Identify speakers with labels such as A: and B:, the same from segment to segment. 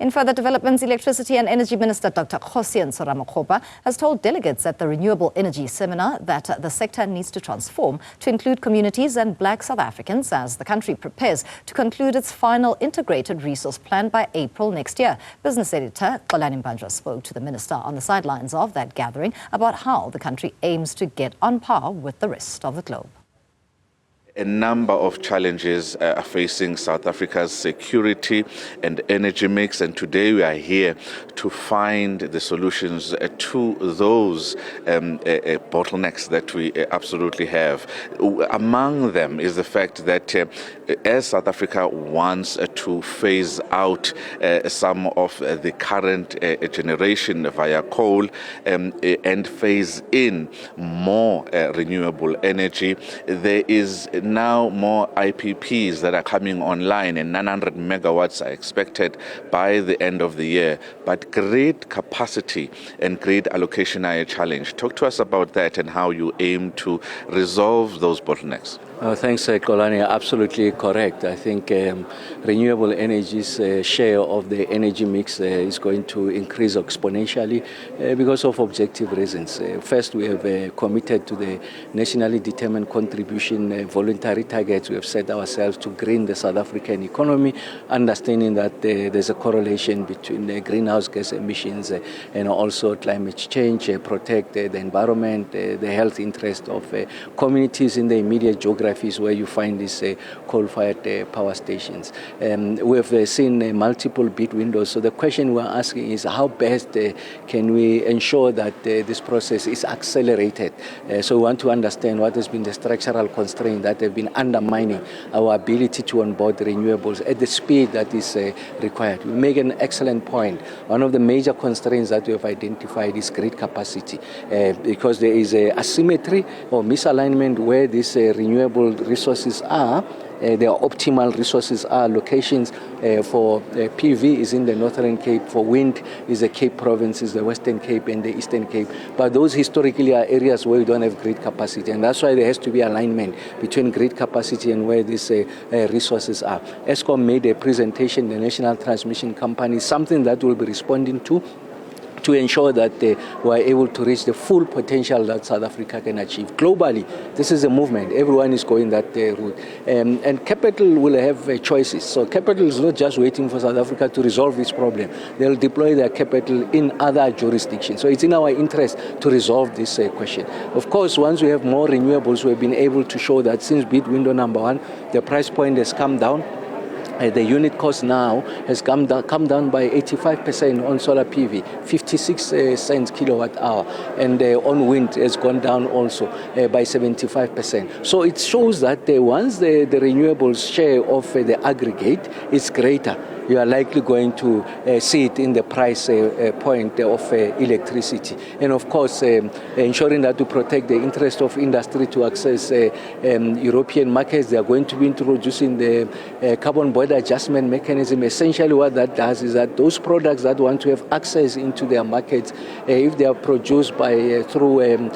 A: In further developments, Electricity and Energy Minister Dr. Kgosientsho Ramokgopa has told delegates at the Renewable Energy Seminar that the sector needs to transform to include communities and black South Africans as the country prepares to conclude its final integrated resource plan by April next year. Business editor Xolani Mbanjwa spoke to the minister on the sidelines of that gathering about how the country aims to get on par with the rest of the globe.
B: A number of challenges are facing South Africa's security and energy mix, and today we are here to find the solutions to those bottlenecks that we absolutely have. Among them is the fact that as South Africa wants to phase out some of the current generation via coal and phase in more renewable energy, there is now more IPPs that are coming online, and 900 megawatts are expected by the end of the year. But grid capacity and grid allocation are a challenge. Talk to us about that and how you aim to resolve those bottlenecks.
C: Thanks, Xolani. Absolutely correct. I think renewable energy's share of the energy mix is going to increase exponentially because of objective reasons. First, we have committed to the nationally determined contribution voluntary targets. We have set ourselves to green the South African economy, understanding that there's a correlation between greenhouse gas emissions and also climate change, protect the environment, the health interest of communities in the immediate geography where you find these coal-fired power stations. We have seen multiple bid windows. So the question we're asking is how best can we ensure that this process is accelerated? So we want to understand what has been the structural constraints that have been undermining our ability to onboard renewables at the speed that is required. We make an excellent point. One of the major constraints that we have identified is grid capacity because there is a asymmetry or misalignment where these renewable resources are. Their optimal resources are locations for PV is in the Northern Cape, for wind is the Cape Provinces, the Western Cape and the Eastern Cape. But those historically are areas where we don't have grid capacity, and that's why there has to be alignment between grid capacity and where these resources are. Eskom made a presentation, the National Transmission Company, something that we'll be responding to ensure that we are able to reach the full potential that South Africa can achieve. Globally, this is a movement. Everyone is going that route. And capital will have choices. So capital is not just waiting for South Africa to resolve this problem. They'll deploy their capital in other jurisdictions. So it's in our interest to resolve this question. Of course, once we have more renewables, we've been able to show that since bid window number 1, the price point has come down. The unit cost now has come down by 85% on solar PV, 56 cents kilowatt hour, and on wind has gone down also by 75%. So it shows that once the renewables share of the aggregate is greater, you are likely going to see it in the price point of electricity. And of course, ensuring that to protect the interest of industry to access European markets, they are going to be introducing the carbon border adjustment mechanism. Essentially what that does is that those products that want to have access into their markets, if they are produced through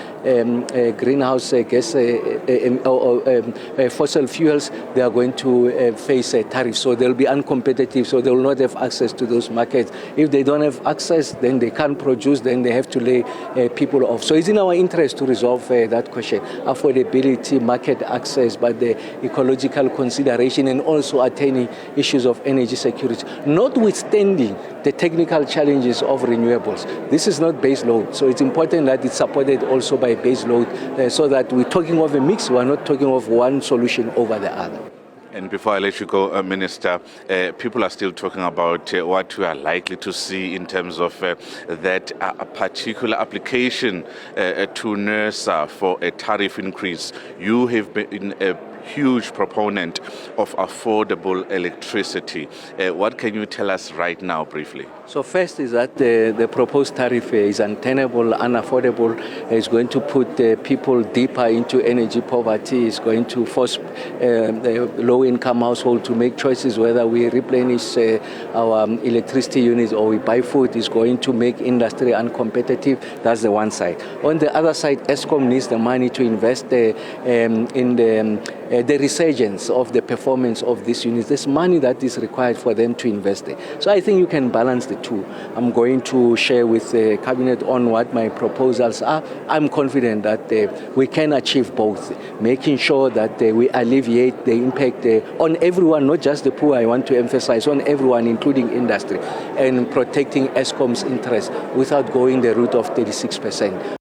C: greenhouse gas or fossil fuels, they are going to face a tariff. So they'll be uncompetitive. So they will not have access to those markets. If they don't have access, then they can't produce, then they have to lay people off. So it's in our interest to resolve that question, affordability, market access, but the ecological consideration and also attaining issues of energy security, notwithstanding the technical challenges of renewables. This is not base load, so it's important that it's supported also by base load so that we're talking of a mix, we're not talking of one solution over the other.
B: And before I let you go, Minister, people are still talking about what we are likely to see in terms of that particular application to NERSA for a tariff increase. You have been a huge proponent of affordable electricity. What can you tell us right now, briefly?
C: So first is that the proposed tariff is untenable, unaffordable. It's going to put people deeper into energy poverty. It's going to force the low-income household to make choices whether we replenish our electricity units or we buy food. It's going to make industry uncompetitive. That's the one side. On the other side, Eskom needs the money to invest in the the resurgence of the performance of these units. There's money that is required for them to invest there. So I think you can balance the two. I'm going to share with the Cabinet on what my proposals are. I'm confident that we can achieve both, making sure that we alleviate the impact on everyone, not just the poor. I want to emphasize on everyone, including industry, and protecting Eskom's interests without going the route of 36%.